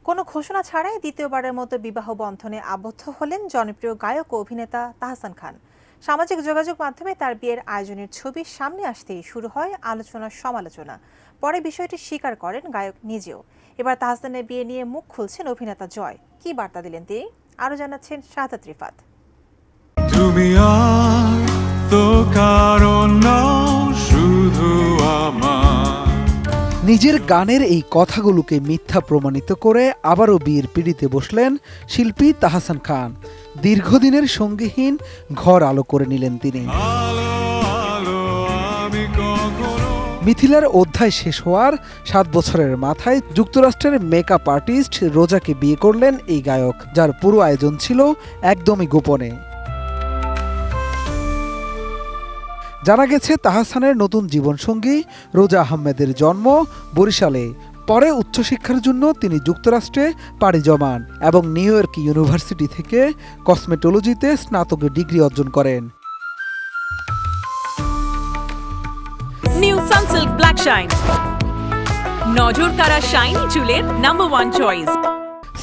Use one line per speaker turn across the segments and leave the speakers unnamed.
কোনো ঘোষণা ছাড়াই দ্বিতীয়বারের মতো বিবাহ বন্ধনে আবদ্ধ হলেন জনপ্রিয় গায়ক ও অভিনেতা তাহসান খান। সামাজিক যোগাযোগ মাধ্যমে তার বিয়ের আয়োজনের ছবি সামনে আসতেই শুরু হয় আলোচনা সমালোচনা। পরে বিষয়টি স্বীকার করেন গায়ক নিজেও। এবার তাহসানের বিয়ে নিয়ে মুখ খুলছেন অভিনেতা জয়। কি বার্তা দিলেন তিনি, আরও জানাচ্ছেন শাহাদাত রিফাত।
তুমি আর তো কারণ নও, শুধু আমার।
নিজের গানের এই কথাগুলোকে মিথ্যা প্রমাণিত করে আবারও বিয়ের পিঁড়িতে বসলেন শিল্পী তাহসান খান। দীর্ঘদিনের সঙ্গীহীন ঘর আলো করে নিলেন তিনি।
আলো আলো আমি কখনো।
মিথিলার অধ্যায় শেষ হওয়ার 7 বছরের মাথায় যুক্তরাষ্ট্রের মেকআপ আর্টিস্ট রোজাকে বিয়ে করলেন এই গায়ক, যার পুরো আয়োজন ছিল একদমই গোপনে। জানা গেছে তাহসানের নতুন জীবনসঙ্গী রোজা আহমেদের জন্ম বরিশালে। পরে উচ্চশিক্ষার জন্য তিনি যুক্তরাষ্ট্রে পাড়ি জমান এবং নিউ ইয়র্ক ইউনিভার্সিটি থেকে কসমেটোলজিতে স্নাতকের ডিগ্রি অর্জন করেন।
নিউ সানসিল্ক ব্ল্যাক শাইন, নজর কাড়া শাইনি চুলের নাম্বার 1 চয়েস।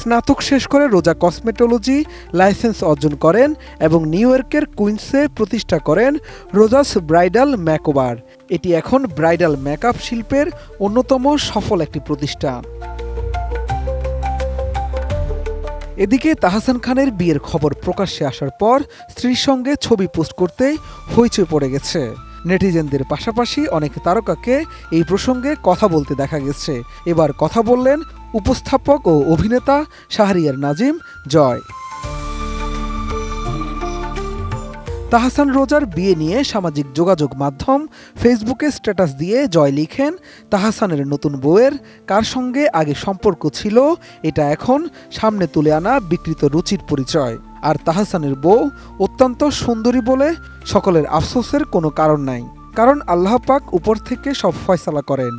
স্নাতক শেষ করে রোজা কসমেটোলজি লাইসেন্স অর্জন করেন এবং নিউ ইয়র্কের কুইন্সে প্রতিষ্ঠা করেন রোজাস ব্রাইডাল মেকওভার। এটি এখন ব্রাইডাল মেকআপ শিল্পের অন্যতম সফল একটি প্রতিষ্ঠান। এদিকে তাহসান খানের বিয়ের খবর প্রকাশ্যে আসার পর স্ত্রীর সঙ্গে ছবি পোস্ট করতেই হইচই পড়ে গেছে। নেটিজেনদের পাশাপাশি অনেক তারকাকে এই প্রসঙ্গে কথা বলতে দেখা গেছে। এবার কথা বললেন উপস্থাপক ও অভিনেতা শাহরিয়ার নাজিম জয়। তাহসান রোজার বিয়ে নিয়ে সামাজিক যোগাযোগ মাধ্যম ফেসবুকে স্ট্যাটাস দিয়ে জয় লিখেন, তাহসানের নতুন বউয়ের কার সঙ্গে আগে সম্পর্ক ছিল এটা এখন সামনে তুলে আনা বিকৃত রুচির পরিচয়। আর তাহসানের বউ অত্যন্ত সুন্দরী বলে সকলের আফসোসের কোনো কারণ নাই, কারণ আল্লাহ পাক উপর থেকে সব ফয়সালা করেন।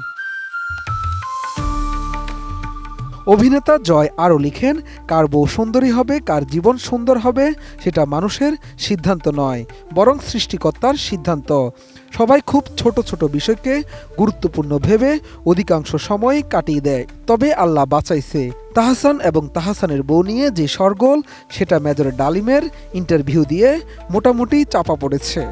অভিনেতা জয় আরও লিখেন, কার বউ সুন্দরী হবে, কার জীবন সুন্দর হবে সেটা মানুষের সিদ্ধান্ত নয়, বরং সৃষ্টিকর্তার সিদ্ধান্ত। সবাই খুব ছোট ছোট বিষয়কে গুরুত্বপূর্ণ ভেবে অধিকাংশ সময় কাটিয়ে দেয়, তবে আল্লাহ বাঁচাইছে। তাহসান এবং তাহসানের বউ নিয়ে যে শোরগোল সেটা মেজর ডালিমের ইন্টারভিউ দিয়ে মোটামুটি চাপা পড়েছে।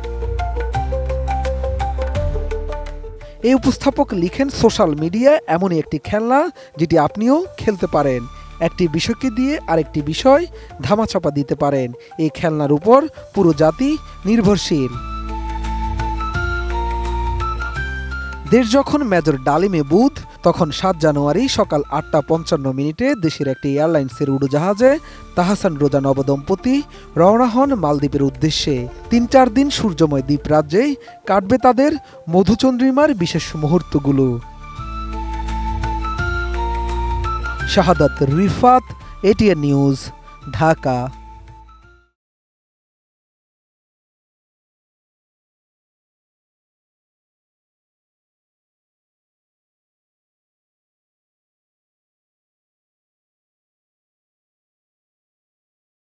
এই উপস্থাপক লিখেন, সোশ্যাল মিডিয়া এমনই একটি খেলনা যেটি আপনিও খেলতে পারেন। একটি বিষয়কে দিয়ে আরেকটি বিষয় ধামাচাপা দিতে পারেন। এই খেলনার উপর পুরো জাতি নির্ভরশীল। দেশ যখন মেজর ডালিমে বুধ, তখন 7 জানুয়ারি সকাল 8:55 দেশের একটি এয়ারলাইন্সের উড়োজাহাজে তাহসান রোজা নবদম্পতি রওনা হন মালদ্বীপের উদ্দেশ্যে। 3-4 দিন সূর্যময় দ্বীপরাজ্যেই কাটবে তাদের মধুচন্দ্রিমার বিশেষ মুহূর্তগুলো। শাহাদাত রিফাত, এটিএন নিউজ, ঢাকা।